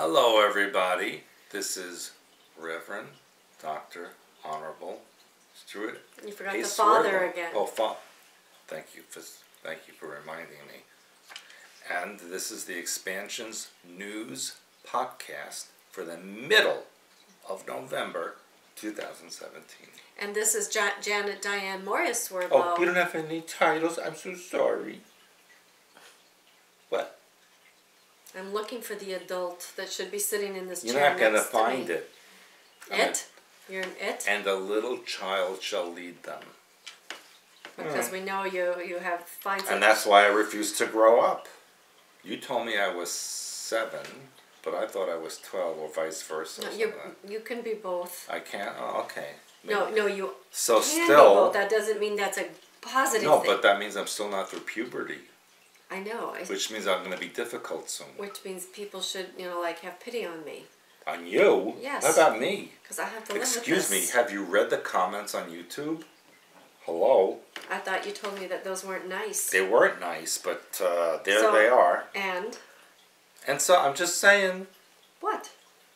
Hello, everybody. This is Reverend Dr. Honorable Stewart. You forgot the father Swerdlow. again. Oh, thank you for reminding me. And this is the Expansions News Podcast for the middle of November 2017. And this is Janet Diane Morris Swerdlow. Oh, you don't have any titles? I'm so sorry. What? I'm looking for the adult that should be sitting in this You're chair not going to next find me. it. It? You're an it? And a little child shall lead them. Because we know you have fine. And that's why I refused to grow up. You told me I was 7, but I thought I was 12, or vice versa. No, you can be both. I can't? Oh, okay. No, you so can still, be both. That doesn't mean that's a positive no, thing. but that means I'm still not through puberty. I know. Which means I'm going to be difficult soon. Which means people should, have pity on me. On you? Yes. What about me? Because I have to live with Excuse this. me, have you read the comments on YouTube? Hello? I thought you told me that those weren't nice. They weren't nice, but there they are. And so I'm just saying. What?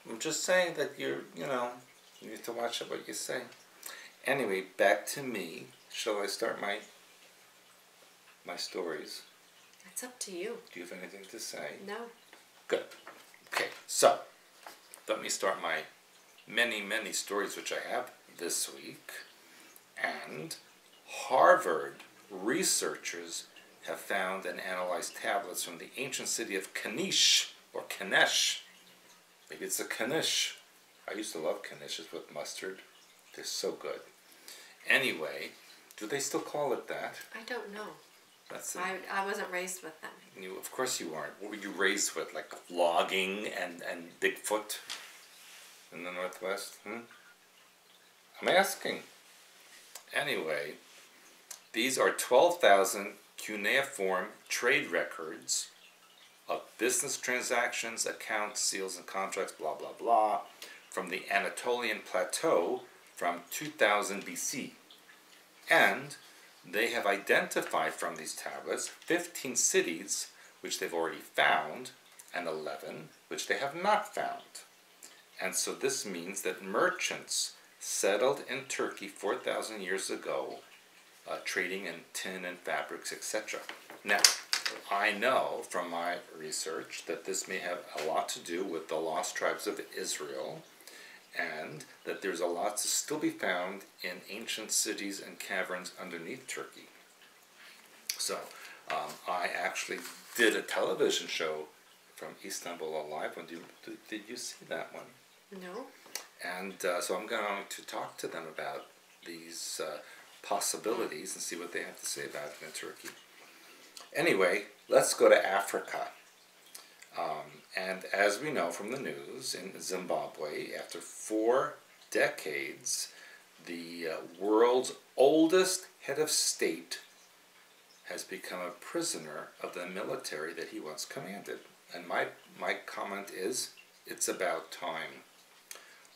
I'm just saying that you need to watch what you say. Anyway, back to me. Shall I start my stories? It's up to you. Do you have anything to say? No. Good. Okay, so let me start my many, many stories which I have this week. And Harvard researchers have found and analyzed tablets from the ancient city of Kanish, or Kanesh. Maybe it's a Kanish. I used to love Kanishes with mustard. They're so good. Anyway, do they still call it that? I don't know. That's I wasn't raised with them. Of course you weren't. What were you raised with? Like logging and Bigfoot in the Northwest? I'm asking. Anyway, these are 12,000 cuneiform trade records of business transactions, accounts, seals and contracts, blah, blah, blah, from the Anatolian Plateau from 2000 BC. And they have identified from these tablets 15 cities which they've already found and 11 which they have not found. And so this means that merchants settled in Turkey 4,000 years ago, trading in tin and fabrics, etc. Now, I know from my research that this may have a lot to do with the lost tribes of Israel, and that there's a lot to still be found in ancient cities and caverns underneath Turkey. So, I actually did a television show from Istanbul Alive. Did you see that one? No. And so I'm going to talk to them about these possibilities and see what they have to say about it in Turkey. Anyway, let's go to Africa. And as we know from the news, in Zimbabwe, after 4 decades, the world's oldest head of state has become a prisoner of the military that he once commanded. And my comment is, it's about time.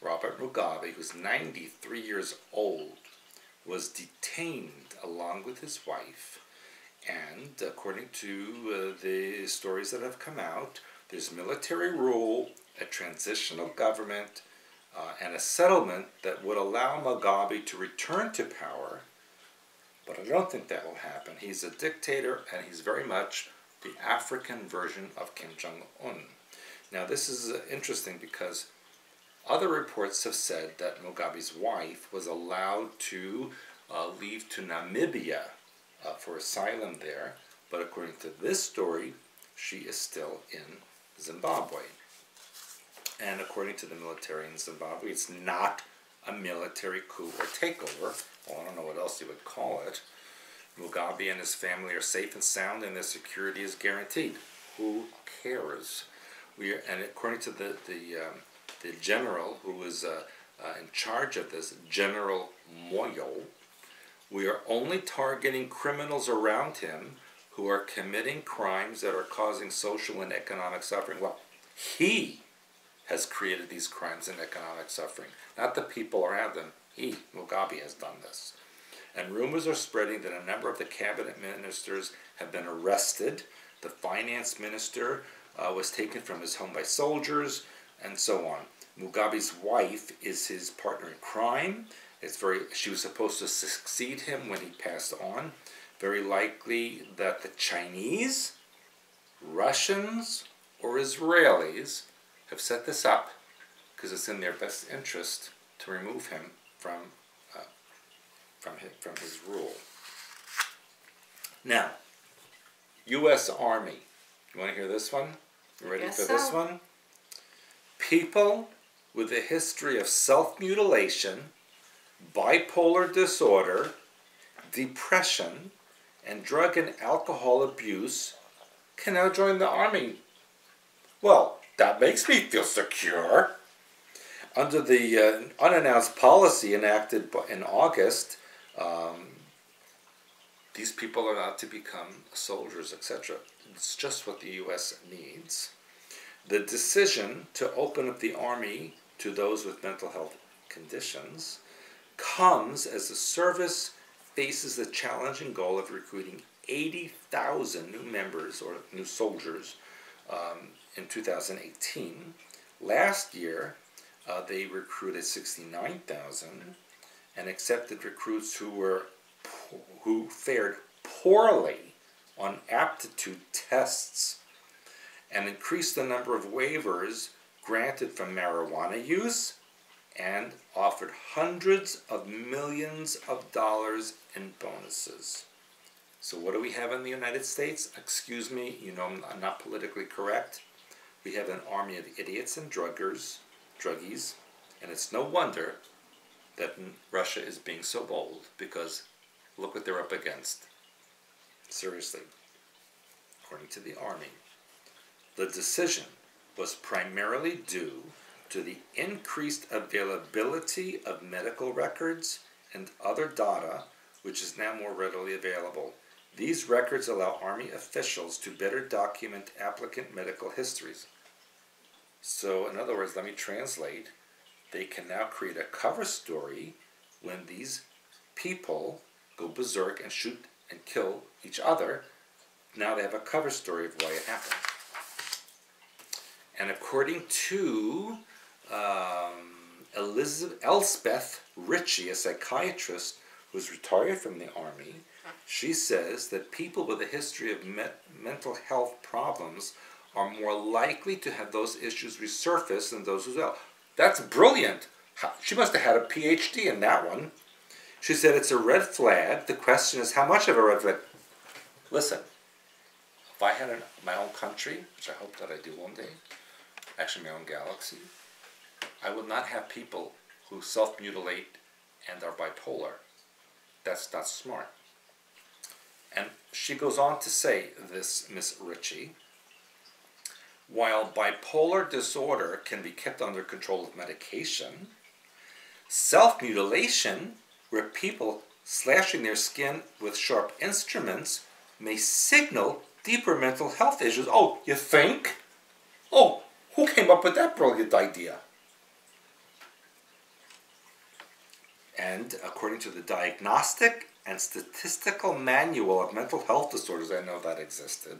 Robert Mugabe, who's 93 years old, was detained along with his wife. And according to the stories that have come out, there's military rule, a transitional government, and a settlement that would allow Mugabe to return to power. But I don't think that will happen. He's a dictator, and he's very much the African version of Kim Jong-un. Now, this is interesting because other reports have said that Mugabe's wife was allowed to leave to Namibia for asylum there, but according to this story, she is still in Zimbabwe. And according to the military in Zimbabwe, it's not a military coup or takeover. Well, I don't know what else you would call it. Mugabe and his family are safe and sound, and their security is guaranteed. Who cares? And according to the general who is in charge of this, General Moyo, we are only targeting criminals around him who are committing crimes that are causing social and economic suffering. Well, he has created these crimes and economic suffering, not the people around him. He, Mugabe, has done this. And rumors are spreading that a number of the cabinet ministers have been arrested. The finance minister was taken from his home by soldiers. and so on. Mugabe's wife is his partner in crime. She was supposed to succeed him when he passed on. Very likely that the Chinese, Russians, or Israelis have set this up because it's in their best interest to remove him from his rule. Now, U.S. Army. You want to hear this one? You ready for this one? People with a history of self-mutilation, bipolar disorder, depression, and drug and alcohol abuse can now join the Army. Well, that makes me feel secure. Under the unannounced policy enacted in August, these people are not to become soldiers, etc. It's just what the U.S. needs. The decision to open up the Army to those with mental health conditions comes as the service faces the challenging goal of recruiting 80,000 new members or new soldiers in 2018. Last year, they recruited 69,000 and accepted recruits who fared poorly on aptitude tests, and increased the number of waivers granted from marijuana use, and offered hundreds of millions of dollars in bonuses. So what do we have in the United States? Excuse me, you know I'm not politically correct. We have an army of idiots and druggies, and it's no wonder that Russia is being so bold, because look what they're up against. Seriously. According to the Army, the decision was primarily due to the increased availability of medical records and other data, which is now more readily available. These records allow Army officials to better document applicant medical histories. So, in other words, let me translate. They can now create a cover story when these people go berserk and shoot and kill each other. Now they have a cover story of why it happened. And according to Elspeth Ritchie, a psychiatrist who's retired from the Army, she says that people with a history of mental health problems are more likely to have those issues resurface than those who don't. That's brilliant. She must have had a PhD in that one. She said it's a red flag. The question is, how much of a red flag? Listen, if I had my own country, which I hope that I do one day, actually my own galaxy, I would not have people who self-mutilate and are bipolar. That's not smart. And she goes on to say, this Miss Ritchie, while bipolar disorder can be kept under control with medication, self-mutilation, where people slashing their skin with sharp instruments, may signal deeper mental health issues. Oh, you think? Oh, who came up with that brilliant idea? And according to the Diagnostic and Statistical Manual of Mental Health Disorders, I know that existed,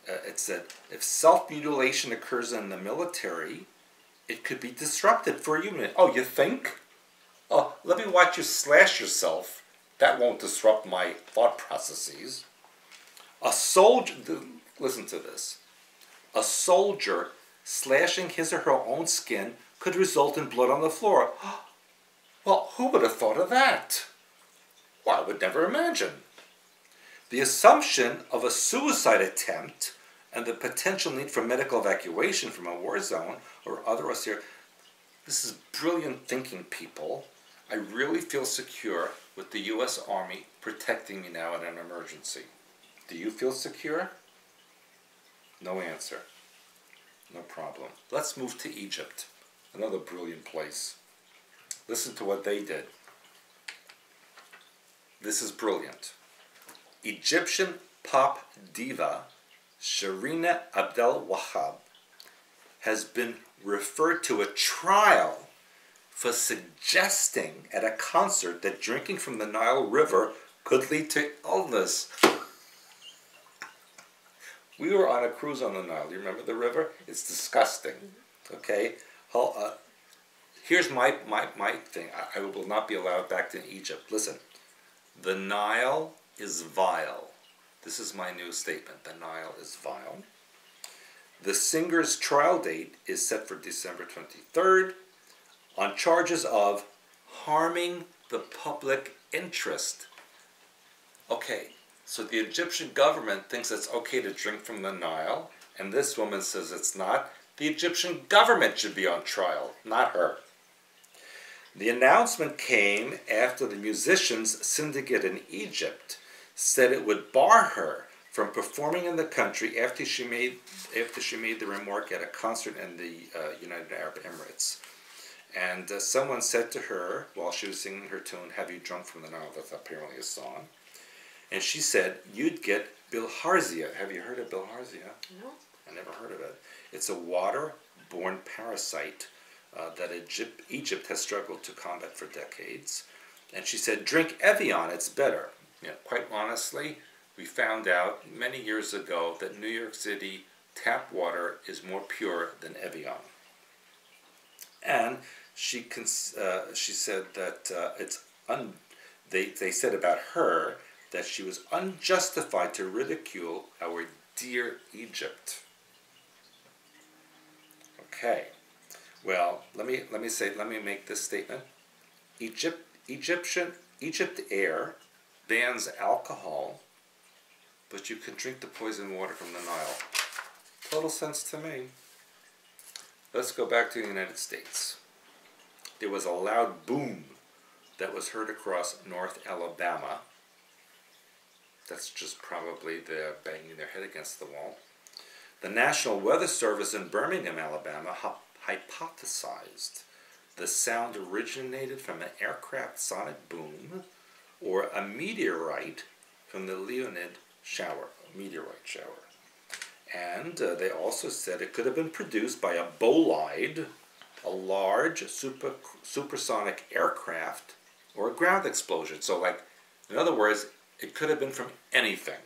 it said if self-mutilation occurs in the military, it could be disrupted for a unit. Oh, you think? Oh, let me watch you slash yourself. That won't disrupt my thought processes. A soldier, listen to this. A soldier slashing his or her own skin could result in blood on the floor. Well, who would have thought of that? Well, I would never imagine. The assumption of a suicide attempt and the potential need for medical evacuation from a war zone or other austere. This is brilliant thinking, people. I really feel secure with the U.S. Army protecting me now in an emergency. Do you feel secure? No answer. No problem. Let's move to Egypt, another brilliant place. Listen to what they did. This is brilliant. Egyptian pop diva Shirina Abdel Wahab has been referred to a trial for suggesting at a concert that drinking from the Nile River could lead to illness. We were on a cruise on the Nile. Do you remember the river? It's disgusting. Okay? Here's my thing. I will not be allowed back to Egypt. Listen, the Nile is vile. This is my new statement. The Nile is vile. The singer's trial date is set for December 23rd on charges of harming the public interest. Okay, so the Egyptian government thinks it's okay to drink from the Nile, and this woman says it's not. The Egyptian government should be on trial, not her. The announcement came after the musicians syndicate in Egypt said it would bar her from performing in the country after she made the remark at a concert in the United Arab Emirates. And someone said to her while she was singing her tune, "Have you drunk from the Nile?" That's apparently a song. And she said, "You'd get bilharzia." Have you heard of bilharzia? No. I never heard of it. It's a water-borne parasite that Egypt has struggled to combat for decades. And she said, "Drink Evian, it's better." You know, quite honestly, we found out many years ago that New York City tap water is more pure than Evian. And she said that they said about her that she was unjustified to ridicule our dear Egypt. Okay, well, let me make this statement. Egypt Air bans alcohol, but you can drink the poison water from the Nile. Total sense to me. Let's go back to the United States. There was a loud boom that was heard across North Alabama. That's just probably they're banging their head against the wall. The National Weather Service in Birmingham, Alabama, hypothesized the sound originated from an aircraft sonic boom or a meteorite from the Leonid meteorite shower. And they also said it could have been produced by a bolide, a large supersonic aircraft, or a ground explosion. So, like, in other words, it could have been from anything.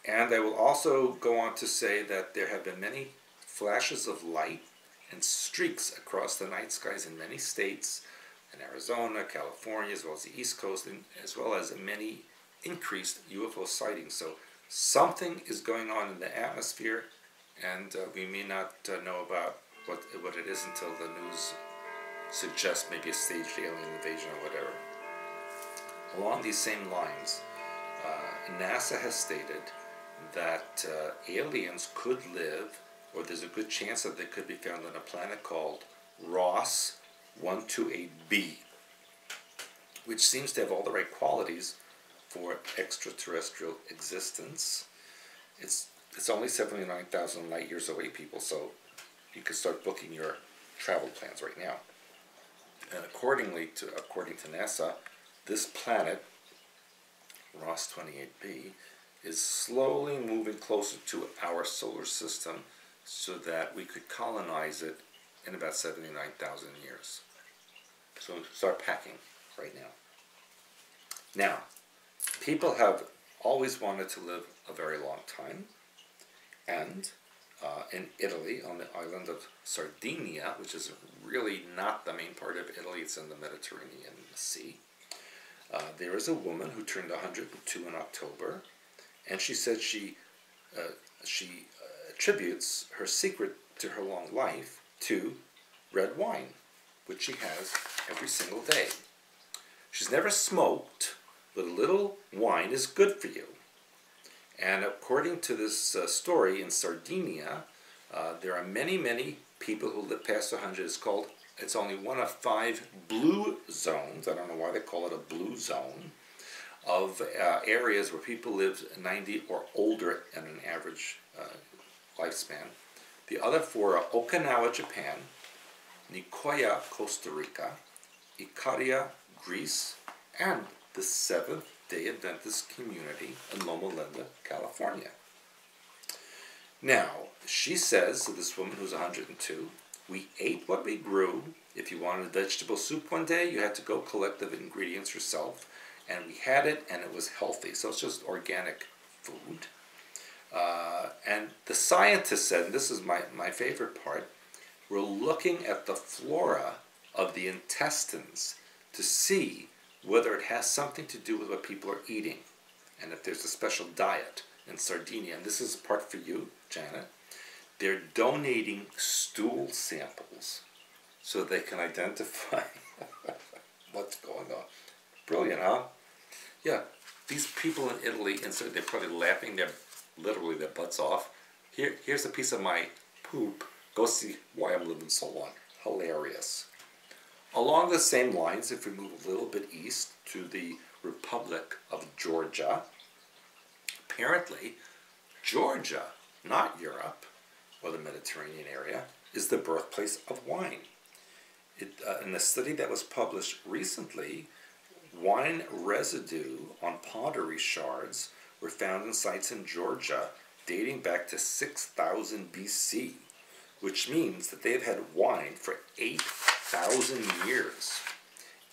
And they will also go on to say that there have been many flashes of light and streaks across the night skies in many states, in Arizona, California, as well as the East Coast, and as well as many increased UFO sightings. So something is going on in the atmosphere, and we may not know about what it is until the news suggests maybe a staged alien invasion or whatever. Along these same lines, NASA has stated that aliens could live, or there's a good chance that they could be found on a planet called Ross 128b, which seems to have all the right qualities for extraterrestrial existence. It's only 79,000 light years away, people, so you can start booking your travel plans right now. And according to NASA, this planet, Ross 28b, is slowly moving closer to our solar system so that we could colonize it in about 79,000 years. So start packing right now. Now, people have always wanted to live a very long time, and in Italy, on the island of Sardinia, which is really not the main part of Italy, it's in the Mediterranean Sea, there is a woman who turned 102 in October, and she said she attributes her secret to her long life to red wine, which she has every single day. She's never smoked, but a little wine is good for you. And according to this story in Sardinia, there are many, many people who live past 100. It's only one of 5 blue zones. I don't know why they call it a blue zone, of areas where people live 90 or older in an average lifespan. The other 4 are Okinawa, Japan, Nicoya, Costa Rica, Ikaria, Greece, and the Seventh-day Adventist community in Loma Linda, California. Now, she says, so this woman who's 102, we ate what we grew. If you wanted vegetable soup one day, you had to go collect the ingredients yourself. And we had it, and it was healthy. So it's just organic food. And the scientist said, and this is my favorite part, we're looking at the flora of the intestines to see whether it has something to do with what people are eating, and if there's a special diet in Sardinia. And this is a part for you, Janet. They're donating stool samples so they can identify what's going on. Brilliant, huh? Yeah, these people in Italy, they're probably laughing literally their butts off. Here's a piece of my poop. Go see why I'm living so long. Hilarious. Along the same lines, if we move a little bit east to the Republic of Georgia, apparently Georgia, not Europe or the Mediterranean area, is the birthplace of wine. In a study that was published recently, wine residue on pottery shards were found in sites in Georgia dating back to 6000 BC, which means that they've had wine for 8,000 years.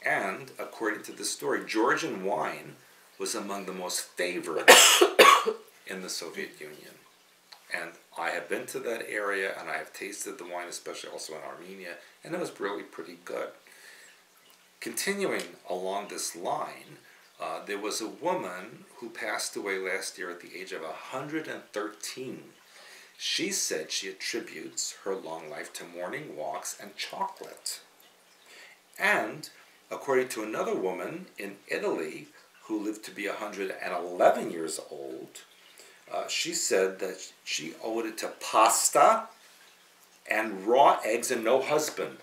And according to the story, Georgian wine was among the most favored in the Soviet Union. And I have been to that area, and I have tasted the wine, especially also in Armenia, and it was really pretty good. Continuing along this line, there was a woman who passed away last year at the age of 113. She said she attributes her long life to morning walks and chocolate. And according to another woman in Italy who lived to be 111 years old, she said that she owed it to pasta and raw eggs and no husband.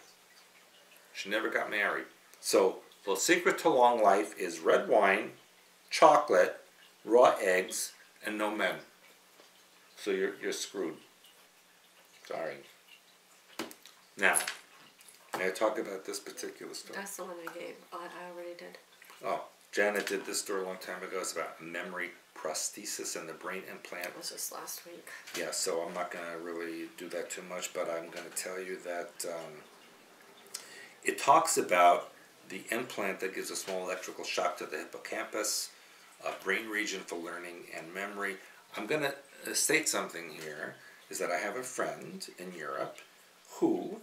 She never got married. So the secret to long life is red wine, chocolate, raw eggs, and no men. So you're screwed. Sorry. Now, may I talk about this particular story? That's the one I gave. I already did. Oh, Janet did this story a long time ago. It's about memory prosthesis and the brain implant. It was just last week. Yeah, so I'm not going to really do that too much, but I'm going to tell you that it talks about the implant that gives a small electrical shock to the hippocampus, a brain region for learning and memory. I'm going to state something here, is that I have a friend in Europe who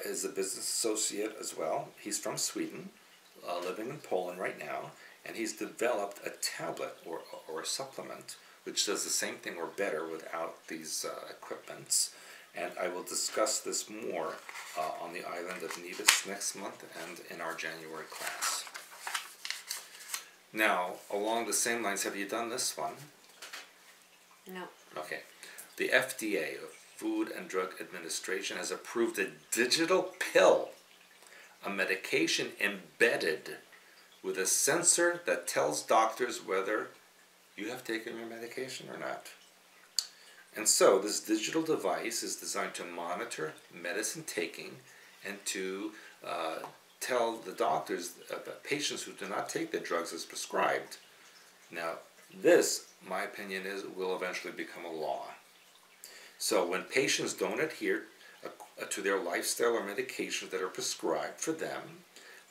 is a business associate as well. He's from Sweden, living in Poland right now, and he's developed a tablet or a supplement which does the same thing or better without these equipments. And I will discuss this more on the island of Nevis next month and in our January class. Now, along the same lines, have you done this one? No. Okay. The FDA, Food and Drug Administration, has approved a digital pill, a medication embedded with a sensor that tells doctors whether you have taken your medication or not. And so this digital device is designed to monitor medicine taking and to tell the doctors about patients who do not take the drugs as prescribed. Now, this, my opinion is, will eventually become a law. So when patients don't adhere to their lifestyle or medications that are prescribed for them,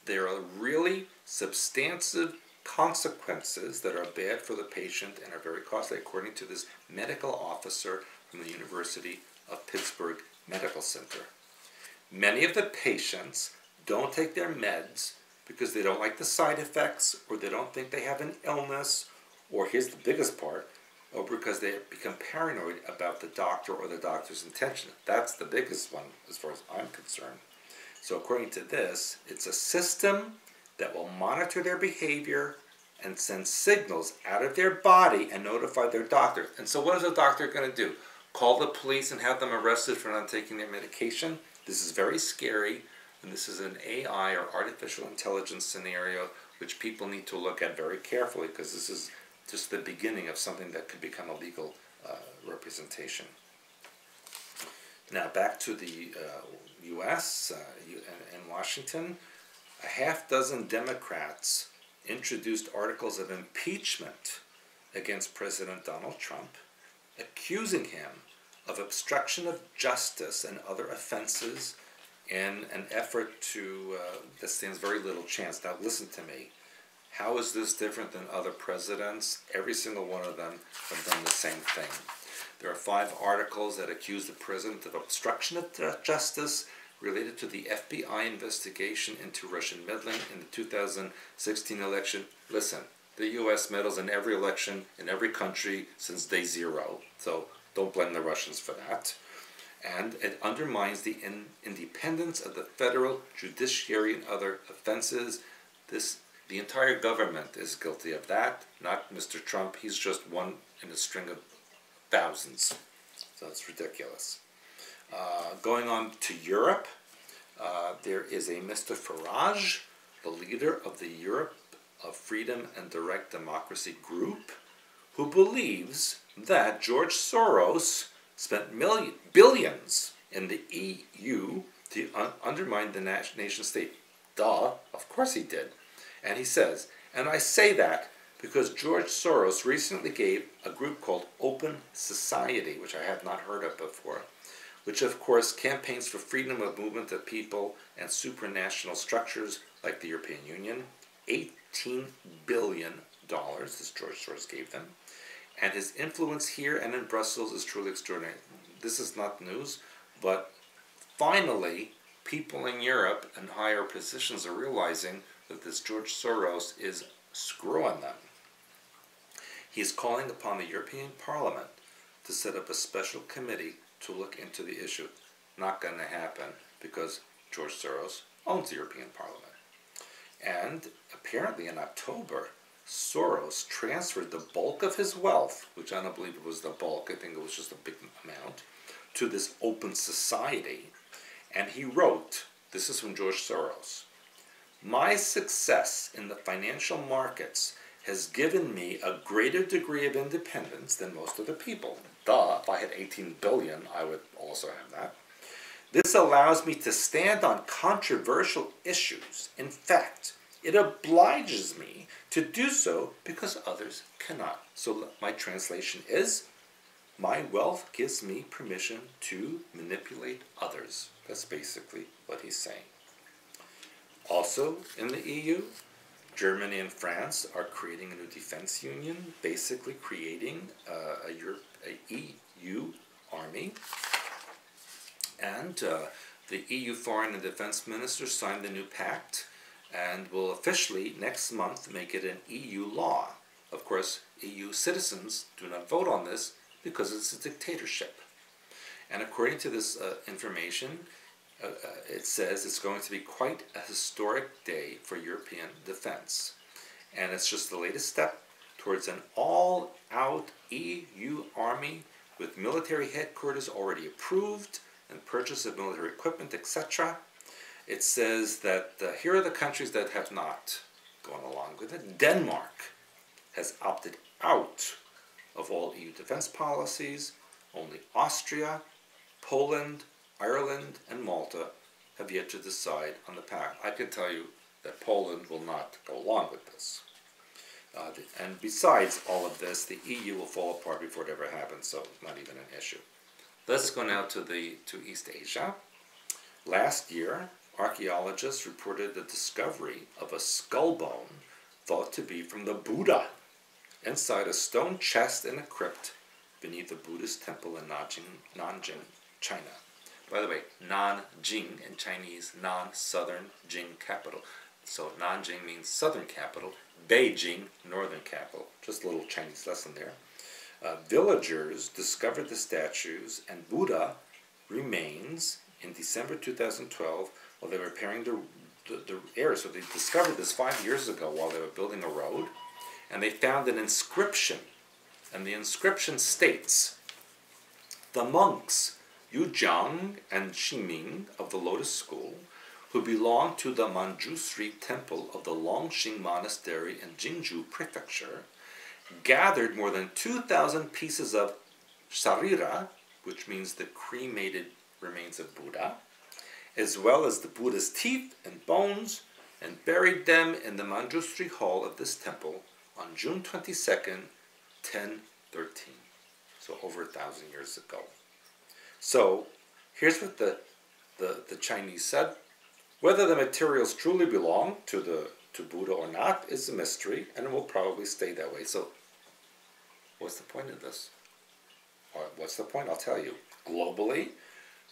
there are really substantive consequences that are bad for the patient and are very costly, according to this medical officer from the University of Pittsburgh Medical Center. Many of the patients don't take their meds because they don't like the side effects, or they don't think they have an illness, or here's the biggest part, or because they become paranoid about the doctor or the doctor's intention. That's the biggest one as far as I'm concerned. So according to this, it's a system that will monitor their behavior and send signals out of their body and notify their doctor. And so what is a doctor going to do? Call the police and have them arrested for not taking their medication? This is very scary, and this is an AI or artificial intelligence scenario which people need to look at very carefully, because this is just the beginning of something that could become a legal representation. Now back to the U.S. In Washington, a half-dozen Democrats introduced articles of impeachment against President Donald Trump, accusing him of obstruction of justice and other offenses in an effort to, that stands very little chance. Now listen to me. How is this different than other presidents? Every single one of them have done the same thing. There are 5 articles that accuse the president of obstruction of justice related to the FBI investigation into Russian meddling in the 2016 election. Listen, the U.S. meddles in every election in every country since day 0, so don't blame the Russians for that. And it undermines the independence of the federal judiciary and other offenses. The entire government is guilty of that, not Mr. Trump. He's just one in a string of thousands. So it's ridiculous. Going on to Europe, there is a Mr. Farage, the leader of the Europe of Freedom and Direct Democracy group, who believes that George Soros spent billions in the EU to undermine the nation state. Duh, of course he did. And he says, and I say that because George Soros recently gave a group called Open Society, which I have not heard of before, which of course campaigns for freedom of movement of people and supranational structures like the European Union. $18 billion this George Soros gave them. And his influence here and in Brussels is truly extraordinary. This is not news, but finally people in Europe in higher positions are realizing that this George Soros is screwing them. He is calling upon the European Parliament to set up a special committee to look into the issue. Not going to happen because George Soros owns the European Parliament. And apparently in October, Soros transferred the bulk of his wealth, which I don't believe it was the bulk, I think it was just a big amount, to this Open Society. And he wrote, this is from George Soros, "My success in the financial markets has given me a greater degree of independence than most other people." Duh, if I had 18 billion, I would also have that. "This allows me to stand on controversial issues. In fact, it obliges me to do so because others cannot." So my translation is, my wealth gives me permission to manipulate others. That's basically what he's saying. Also in the EU, Germany and France are creating a new defense union, basically creating a EU army. And the EU foreign and defense ministers signed the new pact and will officially next month make it an EU law. Of course, EU citizens do not vote on this because it's a dictatorship. And according to this information, it says it's going to be quite a historic day for European defense. And it's just the latest step towards an all-out EU army with military headquarters already approved and purchase of military equipment, etc. It says that here are the countries that have not gone along with it. Denmark has opted out of all EU defense policies. Only Austria, Poland, Ireland, and Malta have yet to decide on the pact. I can tell you that Poland will not go along with this. And besides all of this, the EU will fall apart before it ever happens, so it's not even an issue. Let's go now to East Asia. Last year, archaeologists reported the discovery of a skull bone thought to be from the Buddha inside a stone chest in a crypt beneath a Buddhist temple in Nanjing, China. By the way, Nanjing in Chinese, non-southern Jing capital. So Nanjing means southern capital, Beijing, northern capital. Just a little Chinese lesson there. Villagers discovered the statues and Buddha remains in December 2012 while they were repairing the area. So they discovered this 5 years ago while they were building a road, and they found an inscription. And the inscription states, "The monks Yujiang and Ximing of the Lotus School, who belong to the Manjusri Temple of the Longxing Monastery in Jingzhou Prefecture, gathered more than 2,000 pieces of sarira, which means the cremated remains of Buddha, as well as the Buddha's teeth and bones, and buried them in the Manjusri Hall of this temple on June 22nd, 1013. So over 1,000 years ago. So here's what the Chinese said. Whether the materials truly belong to Buddha or not is a mystery, and it will probably stay that way. So what's the point of this? What's the point? I'll tell you. Globally,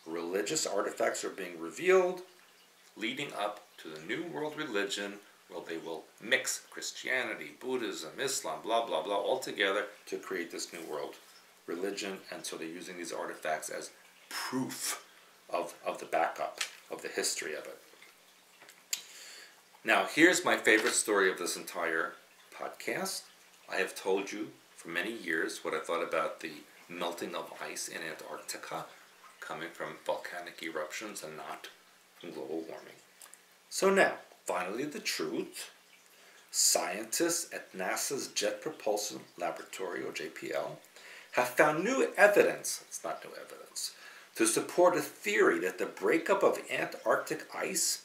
religious artifacts are being revealed, leading up to the New World religion, where they will mix Christianity, Buddhism, Islam, blah, blah, blah, all together to create this New World religion. And so they're using these artifacts as proof of the backup, of the history of it. Now, here's my favorite story of this entire podcast. I have told you for many years what I thought about the melting of ice in Antarctica coming from volcanic eruptions and not from global warming. So now, finally the truth. Scientists at NASA's Jet Propulsion Laboratory, or JPL, have found new evidence, it's not new evidence, to support a theory that the breakup of Antarctic ice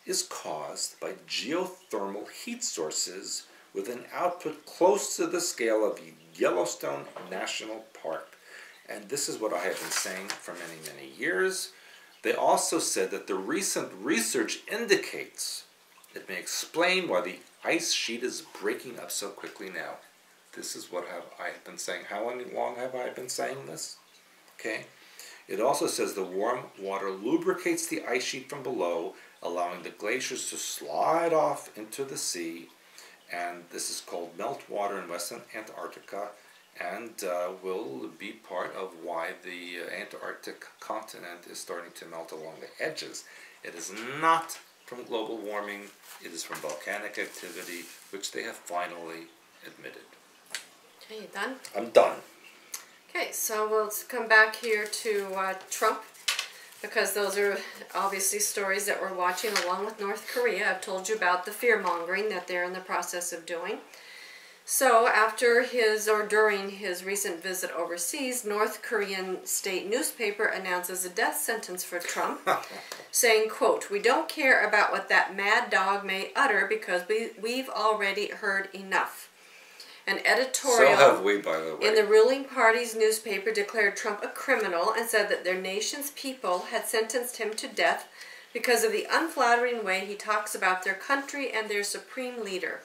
is caused by geothermal heat sources with an output close to the scale of Yellowstone National Park. And this is what I have been saying for many, many years. They also said that the recent research indicates it may explain why the ice sheet is breaking up so quickly now. This is what I have been saying. How long have I been saying this? Okay. It also says the warm water lubricates the ice sheet from below, allowing the glaciers to slide off into the sea. And this is called meltwater in western Antarctica, and will be part of why the Antarctic continent is starting to melt along the edges. It is not from global warming, it is from volcanic activity, which they have finally admitted. Okay, you done? I'm done. Okay, so we'll come back here to Trump, because those are obviously stories that we're watching along with North Korea. I've told you about the fear-mongering that they're in the process of doing. So after during his recent visit overseas, North Korean state newspaper announces a death sentence for Trump, saying, quote, "We don't care about what that mad dog may utter because we've already heard enough." An editorial so have we, by the way. in the ruling party's newspaper declared Trump a criminal and said that their nation's people had sentenced him to death because of the unflattering way he talks about their country and their supreme leader.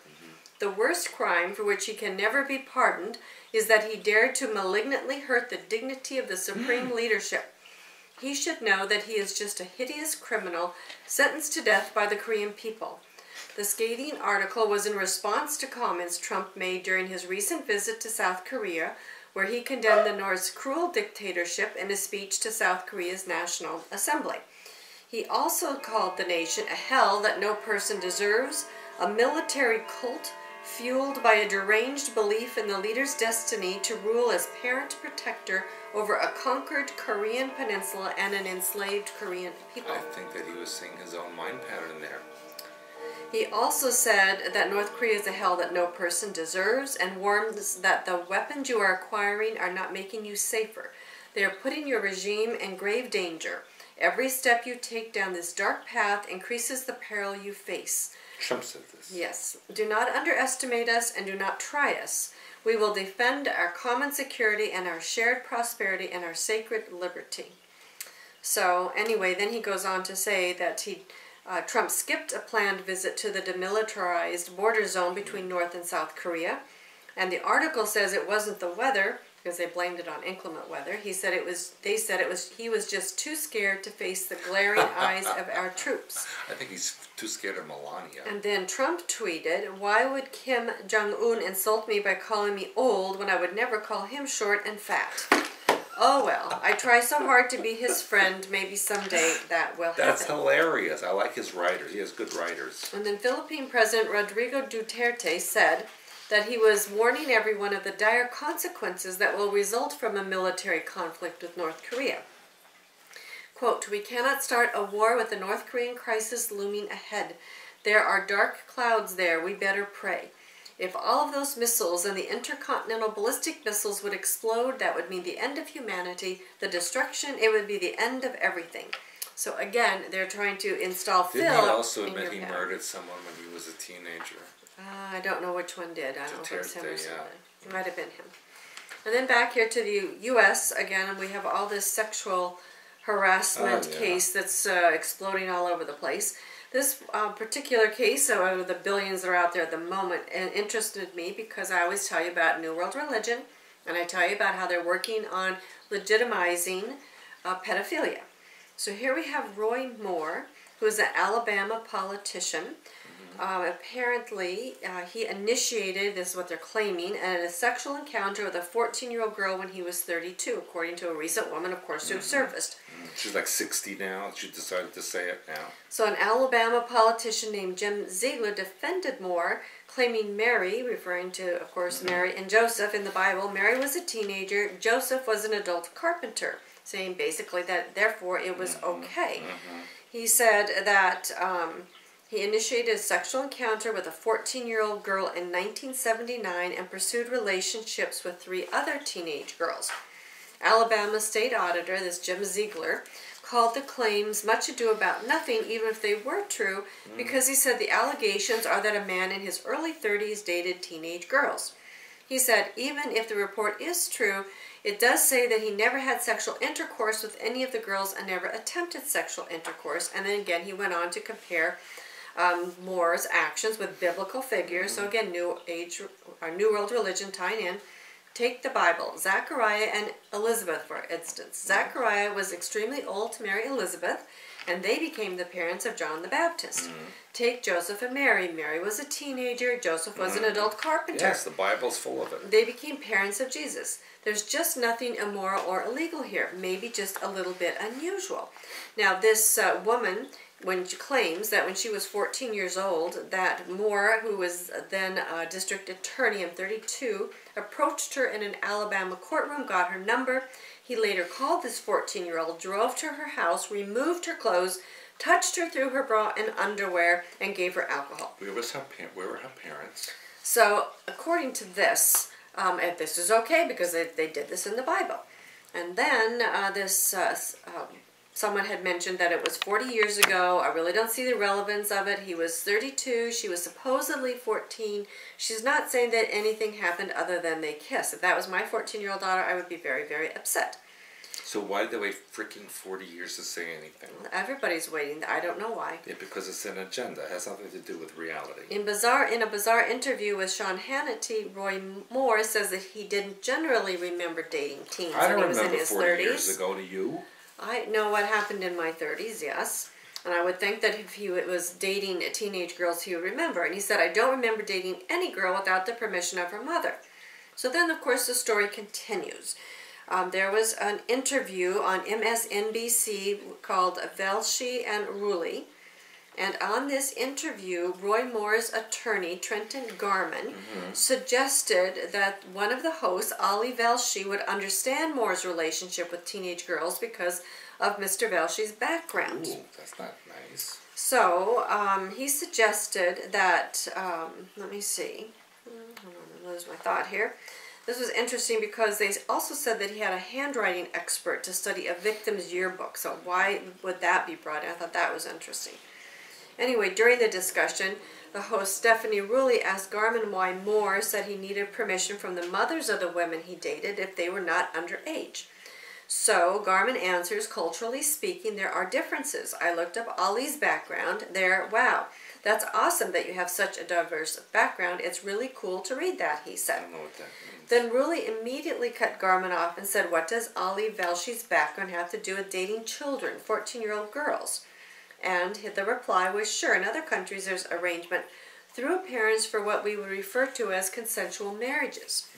The worst crime, for which he can never be pardoned, is that he dared to malignantly hurt the dignity of the supreme leadership. He should know that he is just a hideous criminal sentenced to death by the Korean people. The scathing article was in response to comments Trump made during his recent visit to South Korea, where he condemned the North's cruel dictatorship in a speech to South Korea's National Assembly. He also called the nation a hell that no person deserves, a military cult fueled by a deranged belief in the leader's destiny to rule as parent protector over a conquered Korean peninsula and an enslaved Korean people. I think that he was seeing his own mind pattern there. He also said that North Korea is a hell that no person deserves, and warns that the weapons you are acquiring are not making you safer. They are putting your regime in grave danger. Every step you take down this dark path increases the peril you face. Trump said this. Yes. Do not underestimate us and do not try us. We will defend our common security and our shared prosperity and our sacred liberty. So anyway, then he goes on to say that Trump skipped a planned visit to the demilitarized border zone between North and South Korea. And the article says it wasn't the weather, because they blamed it on inclement weather. He said he was just too scared to face the glaring eyes of our troops. I think he's too scared of Melania. And then Trump tweeted, "Why would Kim Jong-un insult me by calling me old when I would never call him short and fat? Oh well, I try so hard to be his friend, maybe someday that will happen." That's hilarious. I like his writers. He has good writers. And then Philippine President Rodrigo Duterte said that he was warning everyone of the dire consequences that will result from a military conflict with North Korea. Quote, "We cannot start a war with the North Korean crisis looming ahead. There are dark clouds there. We better pray. If all of those missiles and the intercontinental ballistic missiles would explode, that would mean the end of humanity, the destruction. It would be the end of everything." So again, they're trying to install Didn't Phil he also in admit your he head. murdered someone when he was a teenager? I don't know which one did. I don't know if it was him or Duterte, somebody. yeah. It might have been him. And then back here to the U.S. again, we have all this sexual harassment case that's exploding all over the place. This particular case, out of the billions that are out there at the moment, interested me because I always tell you about New World religion And I tell you about how they're working on legitimizing pedophilia. So here we have Roy Moore, who is an Alabama politician. Apparently, he initiated, this is what they're claiming, a sexual encounter with a 14-year-old girl when he was 32, according to a recent woman, of course, who surfaced. She's like 60 now. She decided to say it now. So an Alabama politician named Jim Ziegler defended Moore, claiming Mary, referring to, of course, Mary and Joseph in the Bible. Mary was a teenager. Joseph was an adult carpenter, saying basically that, therefore, it was okay. He said that he initiated a sexual encounter with a 14-year-old girl in 1979 and pursued relationships with 3 other teenage girls. Alabama state auditor, this Jim Ziegler, called the claims much ado about nothing, even if they were true, because he said the allegations are that a man in his early 30s dated teenage girls. He said, even if the report is true, it does say that he never had sexual intercourse with any of the girls and never attempted sexual intercourse. And then again, he went on to compare Moore's actions with biblical figures. So again, New World religion tying in. Take the Bible, Zachariah and Elizabeth, for instance. Zachariah was extremely old to marry Elizabeth, and they became the parents of John the Baptist. Take Joseph and Mary. Mary was a teenager. Joseph was an adult carpenter. Yes, the Bible's full of it. They became parents of Jesus. There's just nothing immoral or illegal here. Maybe just a little bit unusual. Now, this woman, when she claims that when she was 14 years old, that Moore, who was then a district attorney and 32, approached her in an Alabama courtroom, got her number. He later called this 14-year-old, drove to her house, removed her clothes, touched her through her bra and underwear, and gave her alcohol. Where were her parents? So, according to this, if this is okay because they did this in the Bible. And then someone had mentioned that it was 40 years ago. I really don't see the relevance of it. He was 32. She was supposedly 14. She's not saying that anything happened other than they kissed. If that was my 14-year-old daughter, I would be very, very upset. So why did they wait freaking 40 years to say anything? Everybody's waiting. I don't know why. Yeah, because it's an agenda. It has nothing to do with reality. In a bizarre interview with Sean Hannity, Roy Moore says that he didn't generally remember dating teens when he was in his 30s. 40 years ago to you. I know what happened in my 30s, yes. And I would think that if he was dating teenage girls, he would remember. And he said, I don't remember dating any girl without the permission of her mother. So then, of course, the story continues. There was an interview on MSNBC called Velshi and Ruley. And on this interview, Roy Moore's attorney, Trenton Garman, suggested that one of the hosts, Ollie Velshi, would understand Moore's relationship with teenage girls because of Mr. Velshi's background. Ooh, that's not nice. So he suggested that, let me see, I lose my thought here. This was interesting because they also said that he had a handwriting expert to study a victim's yearbook. So why would that be brought in? I thought that was interesting. Anyway, during the discussion, the host Stephanie Ruley asked Garman why Moore said he needed permission from the mothers of the women he dated if they were not underage. So Garman answers, culturally speaking, there are differences. I looked up Ollie's background. Wow, that's awesome that you have such a diverse background. It's really cool to read that, he said. I don't know what that means. Then Ruley immediately cut Garman off and said, what does Ollie Velshi's background have to do with dating children, 14-year-old girls? And the reply was, sure, in other countries there's arrangement through parents for what we would refer to as consensual marriages.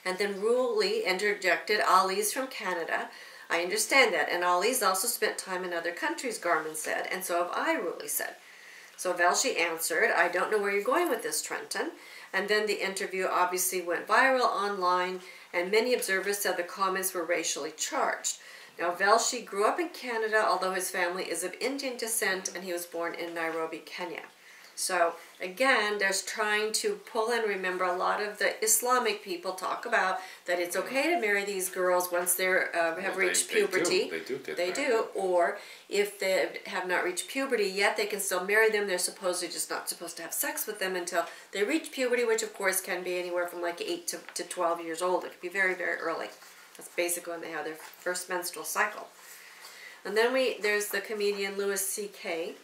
And then Ruley interjected, Ollie's from Canada. I understand that. And Ollie's also spent time in other countries, Garman said. And so have I, Ruley said. So Velshi answered, I don't know where you're going with this, Trenton. And then the interview obviously went viral online, and many observers said the comments were racially charged. Now, Velshi grew up in Canada, although his family is of Indian descent, and he was born in Nairobi, Kenya. So, again, there's trying to pull in, remember, a lot of the Islamic people talk about that it's okay to marry these girls once they have reached puberty. They do. Or if they have not reached puberty yet, they can still marry them. They're supposedly just not supposed to have sex with them until they reach puberty, which, of course, can be anywhere from like 8 to 12 years old. It can be very, very early. That's basically when they have their first menstrual cycle. And then there's the comedian Louis C.K.,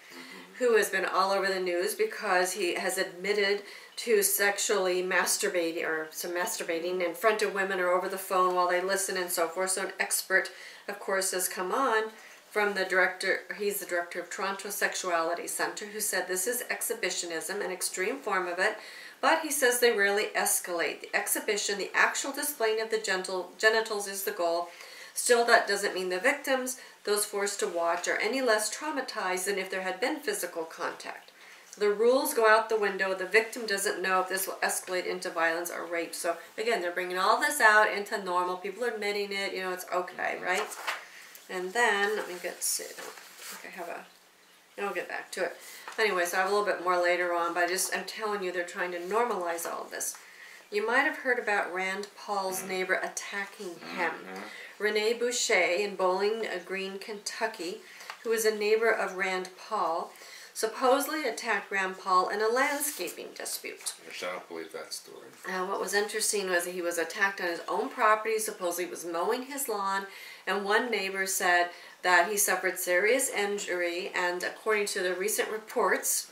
who has been all over the news because he has admitted to sexually masturbating in front of women or over the phone while they listen and so forth. So an expert, of course, has come on from the director. He's the director of Toronto Sexuality Center, who said this is exhibitionism, an extreme form of it. But he says they rarely escalate. The exhibition, the actual displaying of the genitals is the goal. Still, that doesn't mean the victims, those forced to watch, are any less traumatized than if there had been physical contact. The rules go out the window. The victim doesn't know if this will escalate into violence or rape. So, again, they're bringing all this out into normal. People are admitting it. You know, it's okay, right? And then, let me see. I think I have I'll get back to it. Anyway, so I have a little bit more later on, but I'm telling you, they're trying to normalize all of this. You might have heard about Rand Paul's neighbor attacking him. Renee Boucher in Bowling Green, Kentucky, who is a neighbor of Rand Paul, supposedly attacked Rand Paul in a landscaping dispute. I don't believe that story. What was interesting was that he was attacked on his own property. Supposedly he was mowing his lawn, and one neighbor said that he suffered serious injury, and according to the recent reports,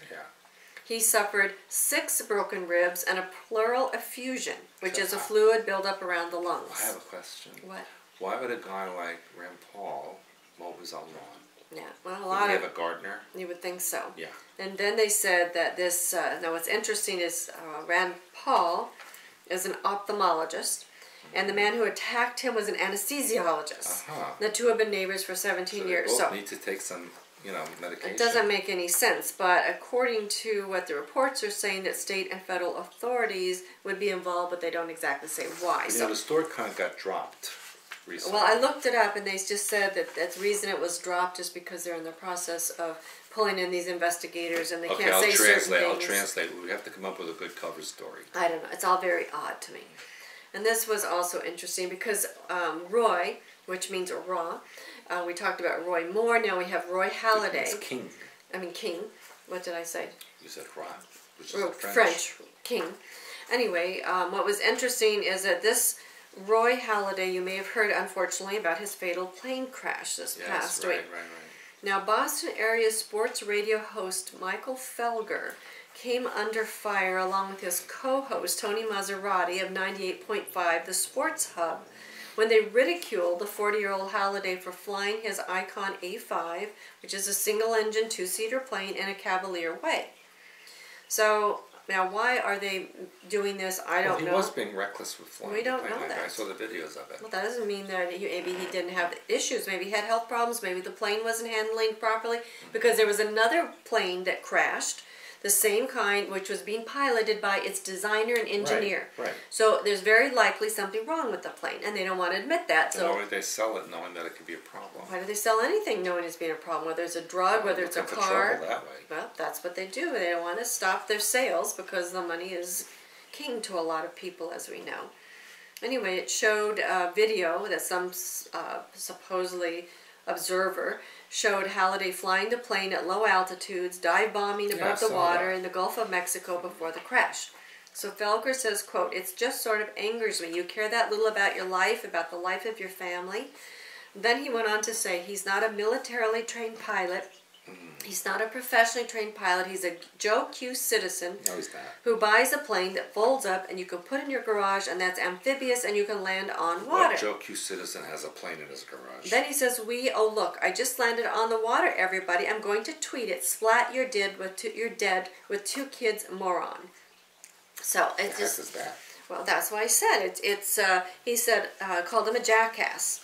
he suffered 6 broken ribs and a pleural effusion, which is a fluid buildup around the lungs. I have a question. What? Why would a guy like Rand Paul mow his own lawn? Yeah, well, Would he have a gardener? You would think so. Yeah. And then they said that this, now what's interesting is Rand Paul is an ophthalmologist, and the man who attacked him was an anesthesiologist. The two have been neighbors for 17 years. So need to take some, medication. It doesn't make any sense, but according to what the reports are saying, that state and federal authorities would be involved, but they don't exactly say why. But, the story kind of got dropped recently. Well, I looked it up, and they just said that the reason it was dropped is because they're in the process of pulling in these investigators, and they can't say certain things. I'll translate. We have to come up with a good cover story. I don't know. It's all very odd to me. And this was also interesting because Roy, which means raw, we talked about Roy Moore. Now we have Roy Halladay. It's king. I mean king. What did I say? You said raw, which is French. King. Anyway, what was interesting is that this Roy Halladay, you may have heard, unfortunately, about his fatal plane crash this past week. Right. Now, Boston area sports radio host Michael Felger came under fire along with his co-host Tony Maserati of 98.5, the Sports Hub, when they ridiculed the 40-year-old Halladay for flying his Icon A5, which is a single-engine, 2-seater plane, in a cavalier way. So, now why are they doing this? I don't know. He was being reckless with flying. We don't know that. I saw the videos of it. Well, that doesn't mean that maybe he didn't have issues. Maybe he had health problems. Maybe the plane wasn't handling properly. Because there was another plane that crashed, the same kind, which was being piloted by its designer and engineer. Right. So there's very likely something wrong with the plane, and they don't want to admit that. So why would they sell it knowing that it could be a problem? Why do they sell anything knowing it's being a problem? Whether it's a drug, whether it's a car. Trouble that way. Well, that's what they do. They don't want to stop their sales because the money is king to a lot of people, as we know. Anyway, it showed a video that some supposedly observer showed Halladay flying the plane at low altitudes, dive bombing above the water in the Gulf of Mexico before the crash. So Felger says, quote, "It just sort of angers me. You care that little about your life, about the life of your family." Then he went on to say he's not a militarily trained pilot. He's not a professionally trained pilot. He's a Joe Q citizen who buys a plane that folds up and you can put in your garage, and that's amphibious and you can land on water. What Joe Q citizen has a plane in his garage? Then he says, oh look, I just landed on the water, everybody. I'm going to tweet it. Splat, you're dead with 2 kids, moron. So it's just... What is that? Well, that's what I said. He said, called him a jackass.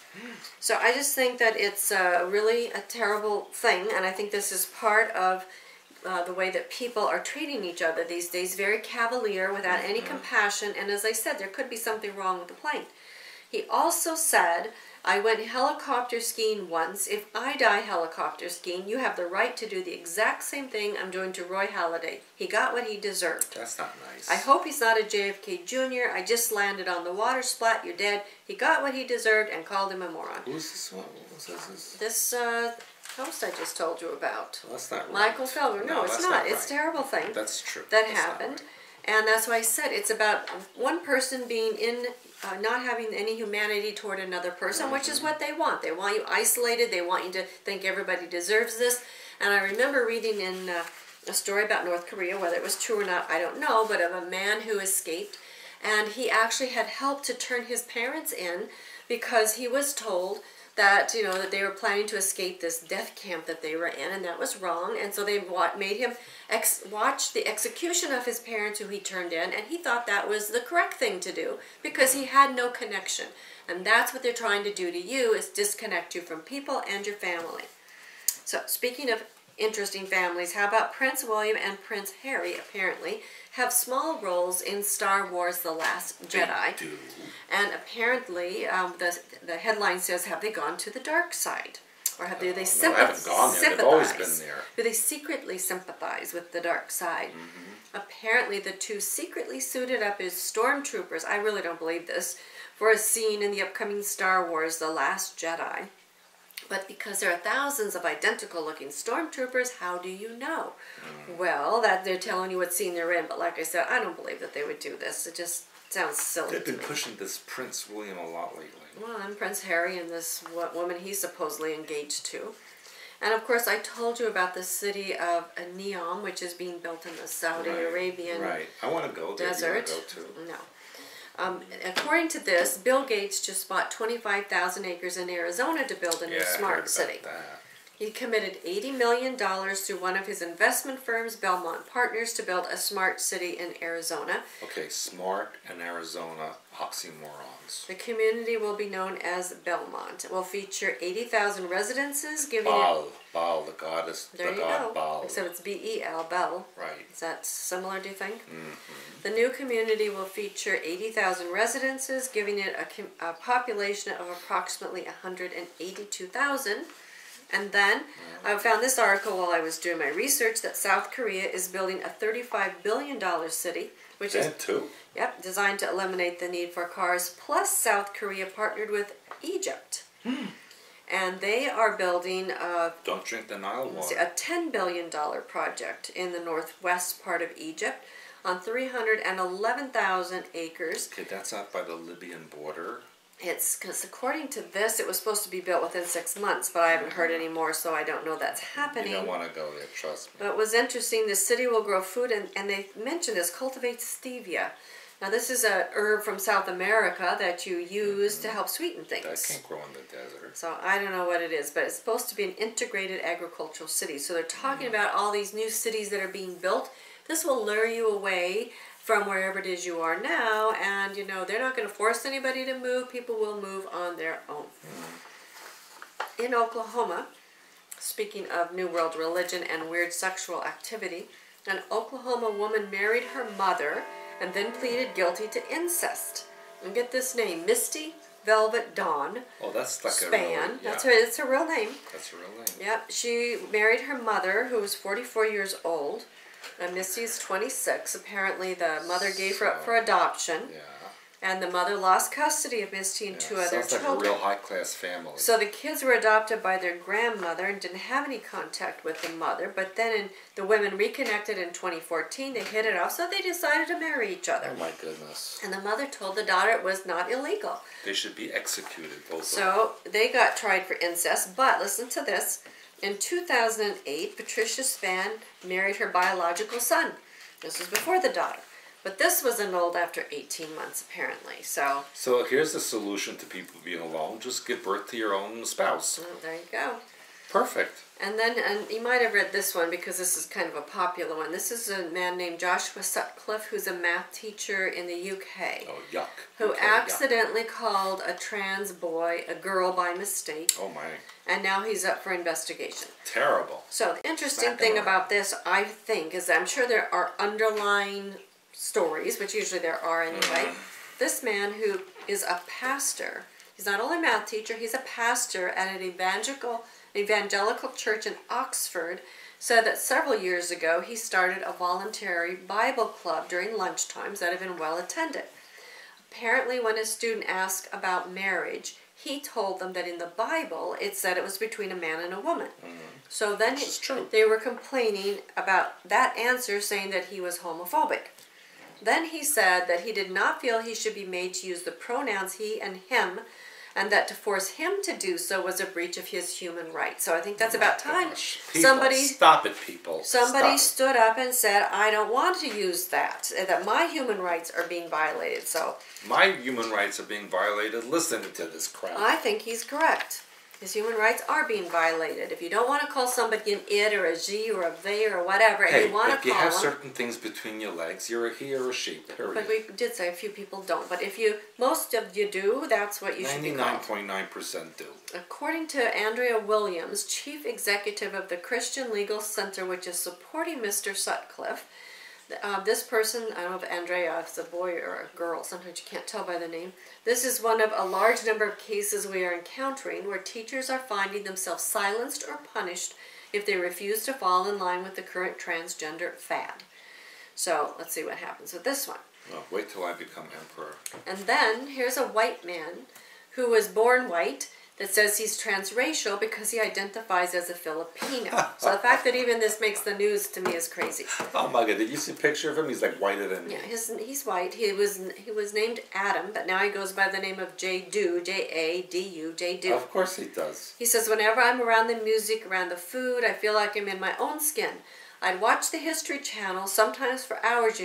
So I just think that it's really a terrible thing, and I think this is part of the way that people are treating each other these days, very cavalier, without any compassion, and as I said, there could be something wrong with the plane. He also said, I went helicopter skiing once. If I die helicopter skiing, you have the right to do the exact same thing I'm doing to Roy Halladay. He got what he deserved. That's not nice. I hope he's not a JFK Jr. I just landed on the water, splat, you're dead. He got what he deserved and called him a moron. Who's this one? What was this? This host I just told you about. Well, that's not right. Michael Felger. No, it's not. It's a terrible thing. That's true. That happened. And that's why I said it's about one person being in, not having any humanity toward another person, which is what they want. They want you isolated. They want you to think everybody deserves this. And I remember reading in a story about North Korea, whether it was true or not, I don't know, but of a man who escaped. And he actually had helped to turn his parents in because he was told that, you know, that they were planning to escape this death camp that they were in, and that was wrong. And so they made him watch the execution of his parents who he turned in, and he thought that was the correct thing to do because he had no connection. And that's what they're trying to do to you, is disconnect you from people and your family. So speaking of interesting families, how about Prince William and Prince Harry apparently have small roles in Star Wars The Last Jedi. They do. And apparently, the headline says, have they gone to the dark side? Or do they No, I haven't gone there. They've always been there. Do they secretly sympathize with the dark side? Apparently, the two secretly suited up as stormtroopers, I really don't believe this, for a scene in the upcoming Star Wars The Last Jedi. But because there are thousands of identical-looking stormtroopers, how do you know? Well, that they're telling you what scene they're in. But like I said, I don't believe that they would do this. It just sounds silly. They've been pushing this Prince William a lot lately. Well, and Prince Harry and this woman he's supposedly engaged to. And of course, I told you about the city of Neom, which is being built in the Saudi Arabian I want to go there. desert. Do you want to go too? No. According to this, Bill Gates just bought 25,000 acres in Arizona to build a new smart city. That. He committed $80 million through one of his investment firms, Belmont Partners, to build a smart city in Arizona. Okay, smart and Arizona, oxymorons. The community will be known as Belmont. It will feature 80,000 residences, giving Baal, the goddess, there the you god go. Baal. Except it's B-E-L, Bel. Right. Is that similar, do you think? The new community will feature 80,000 residences, giving it a population of approximately 182,000. And then I found this article while I was doing my research that South Korea is building a $35 billion city, which is designed to eliminate the need for cars. Plus, South Korea partnered with Egypt. And they are building Don't drink the Nile water. a $10 billion project in the northwest part of Egypt on 311,000 acres. Okay, that's out by the Libyan border. It's because according to this, it was supposed to be built within 6 months, but I haven't heard any more, so I don't know that's happening. You don't want to go there, trust me. But it was interesting. The city will grow food, and they mentioned this, cultivates stevia. Now, this is a herb from South America that you use to help sweeten things. That can't grow in the desert. So I don't know what it is, but it's supposed to be an integrated agricultural city. So they're talking about all these new cities that are being built. This will lure you away from wherever it is you are now, and you know they're not going to force anybody to move. People will move on their own. In Oklahoma, speaking of New World religion and weird sexual activity, an Oklahoma woman married her mother and then pleaded guilty to incest. And get this name, Misty Velvet Dawn. Oh, that's like Span. a real, That's her. It's her real name. That's her real name. Yep. She married her mother, who was 44 years old. And Missy's 26. Apparently, the mother gave her up for adoption. Yeah. And the mother lost custody of Misty and two other Sounds like children. a real high-class family. So the kids were adopted by their grandmother and didn't have any contact with the mother. But then the women reconnected in 2014. They hit it off, so they decided to marry each other. Oh my goodness. And the mother told the daughter it was not illegal. They should be executed, both of them. So they got tried for incest. But listen to this. In 2008, Patricia Spann married her biological son. This was before the daughter. But this was annulled after 18 months, apparently. So here's the solution to people being alone. Just give birth to your own spouse. well, there you go. Perfect. And then, and you might have read this one because this is kind of a popular one. This is a man named Joshua Sutcliffe, who's a math teacher in the UK. Oh, yuck. Who Okay, accidentally called a trans boy a girl by mistake. Oh, my. And now he's up for investigation. Terrible. So the interesting Smack thing him about this, I think, is I'm sure there are underlying stories, which usually there are anyway. This man who is a pastor, he's not only a math teacher, he's a pastor at an evangelical church in Oxford, said that several years ago he started a voluntary Bible club during lunchtimes that have been well attended. Apparently when a student asked about marriage, he told them that in the Bible it said it was between a man and a woman. So then Which is true. they were complaining about that answer, saying that he was homophobic. Then he said that he did not feel he should be made to use the pronouns he and him, and that to force him to do so was a breach of his human rights. So I think that's about time. Stop it, people. Somebody stood up and said, I don't want to use that my human rights are being violated. So my human rights are being violated listening to this crap. I think he's correct. His human rights are being violated. If you don't want to call somebody an it or a she or a they or whatever, hey, and you want to call if you have them, certain things between your legs, you're a he or a she, period. But we did say a few people don't. But if most of you do, that's what you should be called. 99.9% do. According to Andrea Williams, chief executive of the Christian Legal Center, which is supporting Mr. Sutcliffe, this person, I don't know if Andrea is a boy or a girl, sometimes you can't tell by the name. This is one of a large number of cases we are encountering where teachers are finding themselves silenced or punished if they refuse to fall in line with the current transgender fad. So let's see what happens with this one. Well, wait till I become emperor. And then here's a white man who was born white that says he's transracial because he identifies as a Filipino. So the fact that even this makes the news to me is crazy. Oh my God! Did you see a picture of him? He's like whiter than me. Yeah, he's white. He was named Adam, but now he goes by the name of Jadu, J-A-D-U, Jadu. Of course he does. He says, whenever I'm around the music, around the food, I feel like I'm in my own skin. I'd watch the History Channel, sometimes for hours,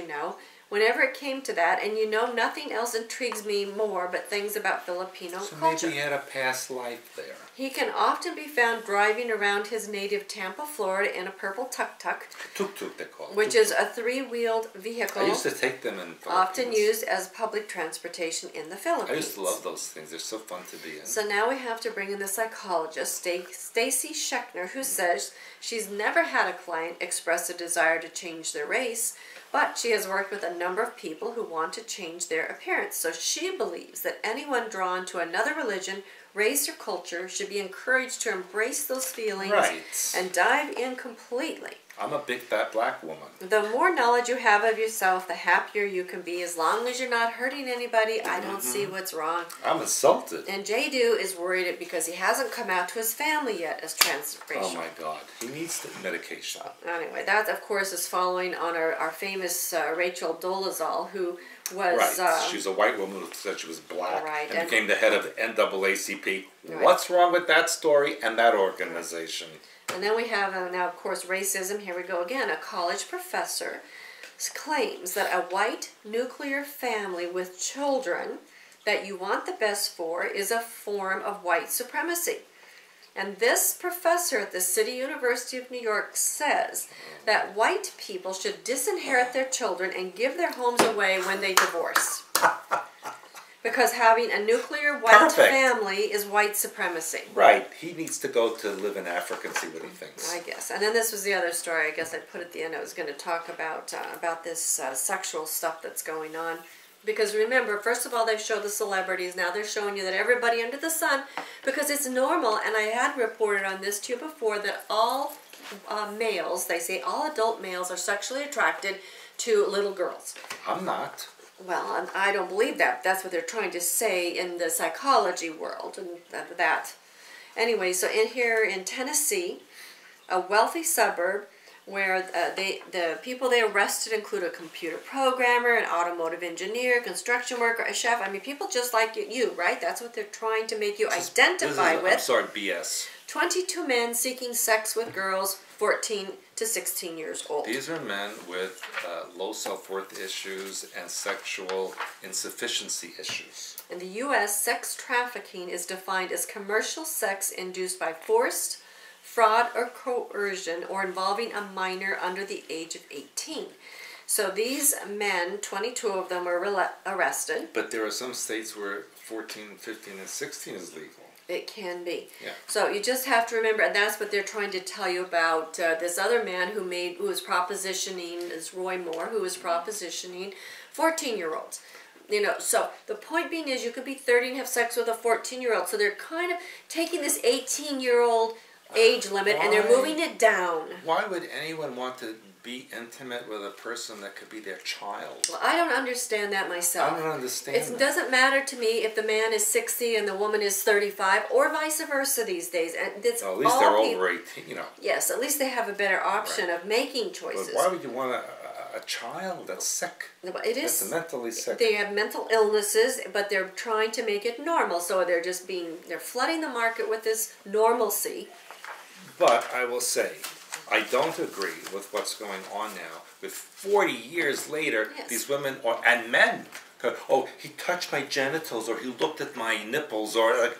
whenever it came to that, and nothing else intrigues me more but things about Filipino culture. So maybe he had a past life there. He can often be found driving around his native Tampa, Florida in a purple tuk-tuk. Tuk-tuk, they call it. Which is a three-wheeled vehicle. I used to take them in Philippines. Often used as public transportation in the Philippines. I used to love those things. They're so fun to be in. So now we have to bring in the psychologist, Stacy Schechner, who says she's never had a client express a desire to change their race, but she has worked with a number of people who want to change their appearance. So she believes that anyone drawn to another religion, race, or culture should be encouraged to embrace those feelings and dive in completely. I'm a big fat black woman. The more knowledge you have of yourself, the happier you can be. As long as you're not hurting anybody, I don't see what's wrong. I'm insulted. And Jadu is worried because he hasn't come out to his family yet as transracial. Oh my God. He needs the medication. Anyway, that of course is following on our famous Rachel Dolezal, who was... She was a white woman who said she was black and became the head of the NAACP. Right. What's wrong with that story and that organization? And then we have, now of course, racism. Here we go again. A college professor claims that a white nuclear family with children that you want the best for is a form of white supremacy. And this professor at the City University of New York says that white people should disinherit their children and give their homes away when they divorce. Because having a nuclear white family is white supremacy. Right. He needs to go to live in Africa and see what he thinks. I guess. And then this was the other story. I guess I put at the end. I was going to talk about this sexual stuff that's going on. Because remember, first of all, they show the celebrities. Now they're showing you that everybody under the sun, because it's normal. And I had reported on this too before that all males, they say all adult males are sexually attracted to little girls. I'm not. Well, I don't believe that. That's what they're trying to say in the psychology world, and that. Anyway, so here in Tennessee, a wealthy suburb where the people they arrested include a computer programmer, an automotive engineer, construction worker, a chef. I mean, people just like you, right? That's what they're trying to make you identify with. I'm sorry, BS. 22 men seeking sex with girls 14 to 16 years old. These are men with low self-worth issues and sexual insufficiency issues. In the U.S., sex trafficking is defined as commercial sex induced by forced, fraud, or coercion, or involving a minor under the age of 18. So these men, 22 of them, were arrested. But there are some states where 14, 15, and 16 is legal. It can be. Yeah. So you just have to remember, and that's what they're trying to tell you about this other man who was propositioning, is Roy Moore, who was propositioning 14-year-olds. So the point being is you could be 30 and have sex with a 14-year-old. So they're kind of taking this 18-year-old age limit and they're moving it down. Why would anyone want to be intimate with a person that could be their child? Well, I don't understand that myself. I don't understand It doesn't matter to me if the man is 60 and the woman is 35, or vice versa these days. And it's at least they're over 18, Yes, at least they have a better option of making choices. But why would you want a child that's sick. It is. That's mentally sick. They have mental illnesses, but they're trying to make it normal. So they're flooding the market with this normalcy. But I will say, I don't agree with what's going on now. With 40 years later, Yes. these women and men, oh, he touched my genitals, or he looked at my nipples, or like,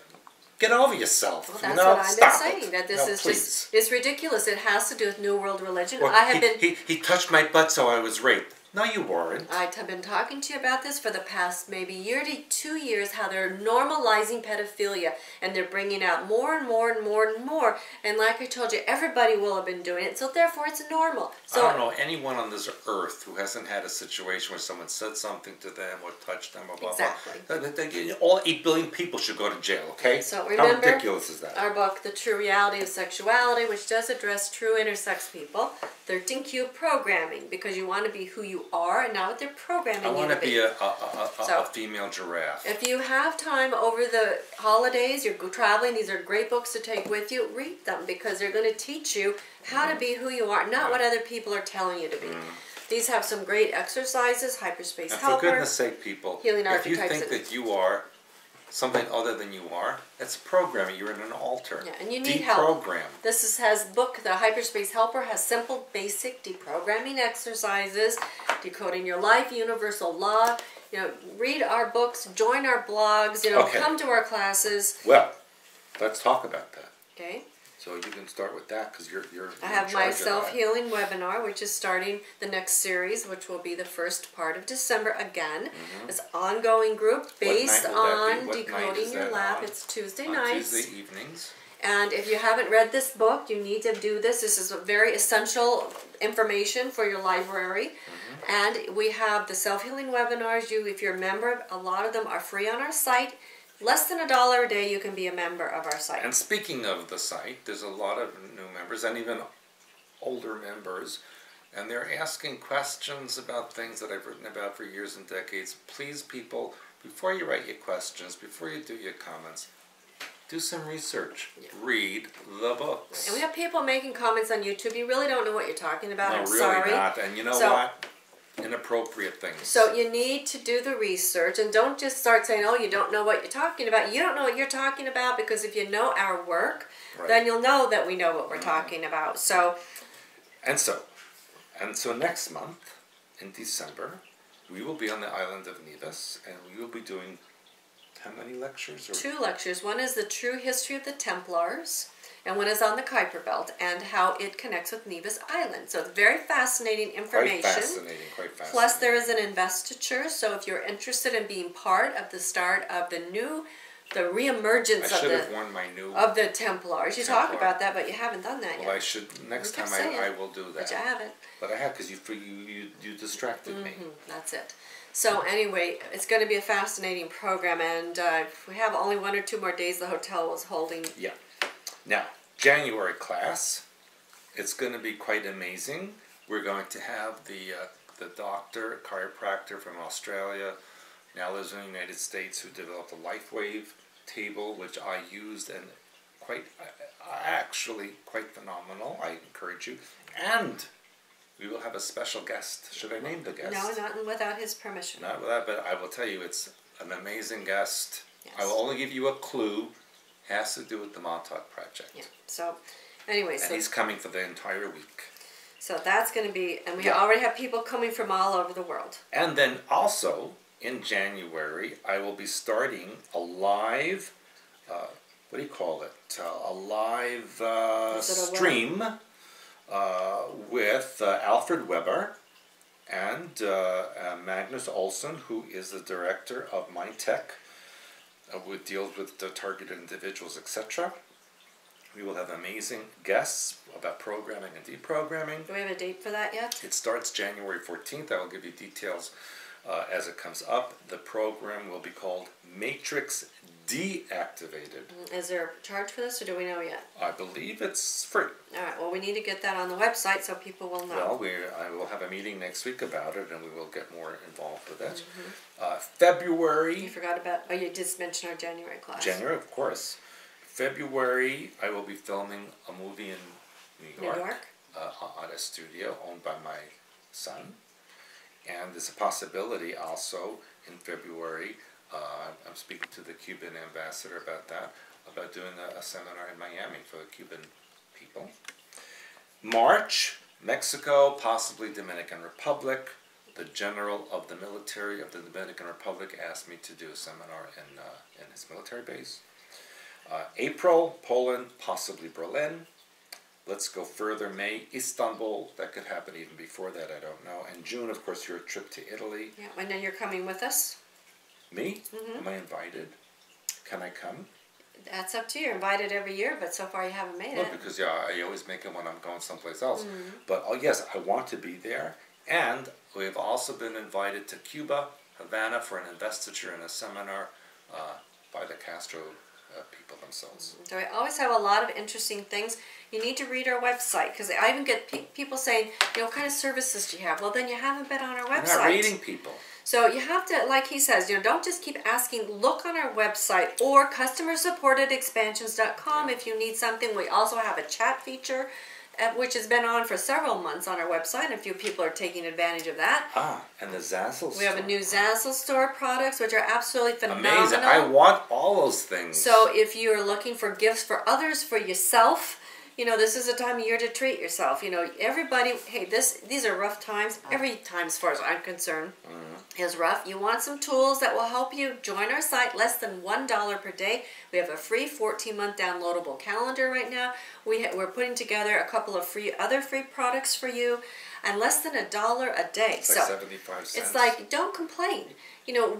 get over yourself. Well, that's you know? what I've Stop been saying. it. That this No, is please. just, it's ridiculous. It has to do with New World religion. Or I have he touched my butt, so I was raped. No, you weren't. I've been talking to you about this for the past maybe year to 2 years, how they're normalizing pedophilia, and they're bringing out more and more and more and more. And like I told you, everybody will have been doing it, so therefore it's normal. So I don't know anyone on this earth who hasn't had a situation where someone said something to them or touched them or blah, Exactly. blah. All 8 billion people should go to jail, okay? So How remember ridiculous is that? our book, The True Reality of Sexuality, which does address true intersex people. 13Q programming, because you want to be who you are and not what they're programming I you want to to be. be a female giraffe. If you have time over the holidays, you're traveling, these are great books to take with you. Read them, because they're going to teach you how to be who you are, not what other people are telling you to be. These have some great exercises, hyperspace And helper. for goodness sake, people, Healing if you archetypes think and- that you are something other than you are, that's programming. You're in an altar. Yeah, and you need help. Deprogram. This has book, the Hyperspace Helper has simple, basic deprogramming exercises, decoding your life, universal law. You know, read our books, join our blogs. You know, Okay. come to our classes. Well, let's talk about that. Okay. So you can start with that, because you're I have in my charge of that. self-healing webinar, which is starting the next series, which will be the first part of December again. It's an ongoing group based night will that be? on What night decoding is your that lab. on? It's Tuesday On nights. Tuesday evenings. And if you haven't read this book, you need to do this. This is a very essential information for your library. And we have the self-healing webinars. If you're a member, a lot of them are free on our site. Less than $1 a day, you can be a member of our site. And speaking of the site, there's a lot of new members and even older members, and they're asking questions about things that I've written about for years and decades. Please, people, before you write your questions, before you do your comments, do some research. Read the books. And we have people making comments on YouTube. You really don't know what you're talking about. No, I'm really sorry. not. And you know what? Inappropriate things. So you need to do the research, and don't just start saying, oh, you don't know what you're talking about. You don't know what you're talking about, because if you know our work, then you'll know that we know what we're talking about. So next month, in December, we will be on the island of Nevis, and we will be doing how many lectures? 2 lectures. One is the true history of the Templars, and one is on the Kuiper Belt and how it connects with Nevis Island. So it's very fascinating information. Quite fascinating. Plus there is an investiture, so if you're interested in being part of the start of the reemergence of the Templars. You talk about that, but you haven't done that yet. Well, I should, next time I will do that. But you haven't. But I have, because you distracted me. That's it. So anyway, it's going to be a fascinating program, and we have only 1 or 2 more days the hotel was holding. Yeah. Now, January class, it's going to be quite amazing. We're going to have the doctor, chiropractor from Australia, now lives in the United States, who developed a LifeWave table, which I used, and actually quite phenomenal. I encourage you. And we will have a special guest. Should I name the guest? No, not without his permission. Not without, but I will tell you, it's an amazing guest. Yes. I will only give you a clue. Has to do with the Montauk Project. Yeah. So, anyway, and he's coming for the entire week. So that's going to be, and we already have people coming from all over the world. And then also in January, I will be starting a live, what do you call it? A live stream with Alfred Weber and Magnus Olsson, who is the director of MindTech, which deals with the targeted individuals, etc. We will have amazing guests about programming and deprogramming. Do we have a date for that yet? It starts January 14th. I will give you details as it comes up. The program will be called Matrix Deactivated. Is there a charge for this, or do we know yet? I believe it's free. All right, well, we need to get that on the website so people will know. Well, I will have a meeting next week about it, and we will get more involved with it. February... You forgot about... Oh, you just mentioned our January class. January, of course. February, I will be filming a movie in New York. At a studio owned by my son. And there's a possibility also in February, I'm speaking to the Cuban ambassador about that, about doing a seminar in Miami for the Cuban people. March, Mexico, possibly Dominican Republic. The general of the military of the Dominican Republic asked me to do a seminar in his military base. April, Poland, possibly Berlin. Let's go further. May, Istanbul. That could happen even before that, I don't know. And June, of course, your trip to Italy. Yeah, and then you're coming with us? Me? Mm-hmm. Am I invited? Can I come? That's up to you. You're invited every year, but so far you haven't made it. Because I always make it when I'm going someplace else. Mm-hmm. But yes, I want to be there. And we've also been invited to Cuba, Havana, for an investiture and a seminar by the Castro people themselves. So I always have a lot of interesting things. You need to read our website, because I even get people saying, what kind of services do you have? Well, then you haven't been on our website. I'm not reading people. So you have to, like he says, don't just keep asking. Look on our website or customersupport@expansions.com if you need something. We also have a chat feature, which has been on for several months on our website. A few people are taking advantage of that. And the Zazzle store. We have a new Zazzle store products, which are absolutely phenomenal. Amazing. I want all those things. So if you're looking for gifts for others, for yourself, this is a time of year to treat yourself. Everybody, hey, these are rough times. Every time, as far as I'm concerned, is rough. You want some tools that will help you. Join our site, less than $1 per day. We have a free 14-month downloadable calendar right now. We're putting together a couple of other free products for you, and less than $1 a day. It's like 75 cents. It's like, don't complain.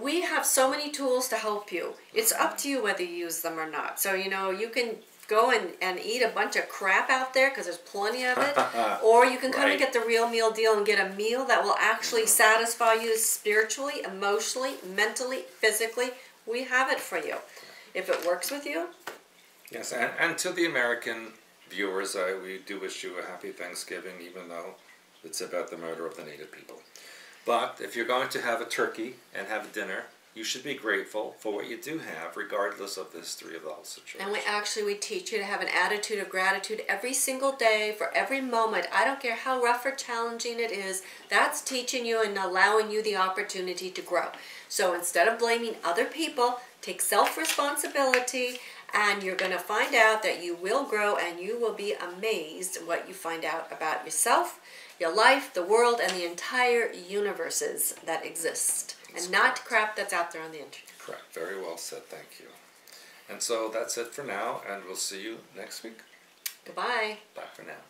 We have so many tools to help you. It's up to you whether you use them or not. So, you can go and eat a bunch of crap out there, because there's plenty of it, or you can come and get the real meal deal and get a meal that will actually satisfy you spiritually, emotionally, mentally, physically. We have it for you if it works with you. Yes, and to the American viewers, we do wish you a happy Thanksgiving, even though it's about the murder of the native people. But if you're going to have a turkey and have a dinner, you should be grateful for what you do have, regardless of the history of the whole situation. And we teach you to have an attitude of gratitude every single day, for every moment. I don't care how rough or challenging it is. That's teaching you and allowing you the opportunity to grow. So instead of blaming other people, take self-responsibility, and you're going to find out that you will grow, and you will be amazed at what you find out about yourself, your life, the world, and the entire universes that exist. And not crap that's out there on the internet. Correct. Very well said. Thank you. And so that's it for now, and we'll see you next week. Goodbye. Bye for now.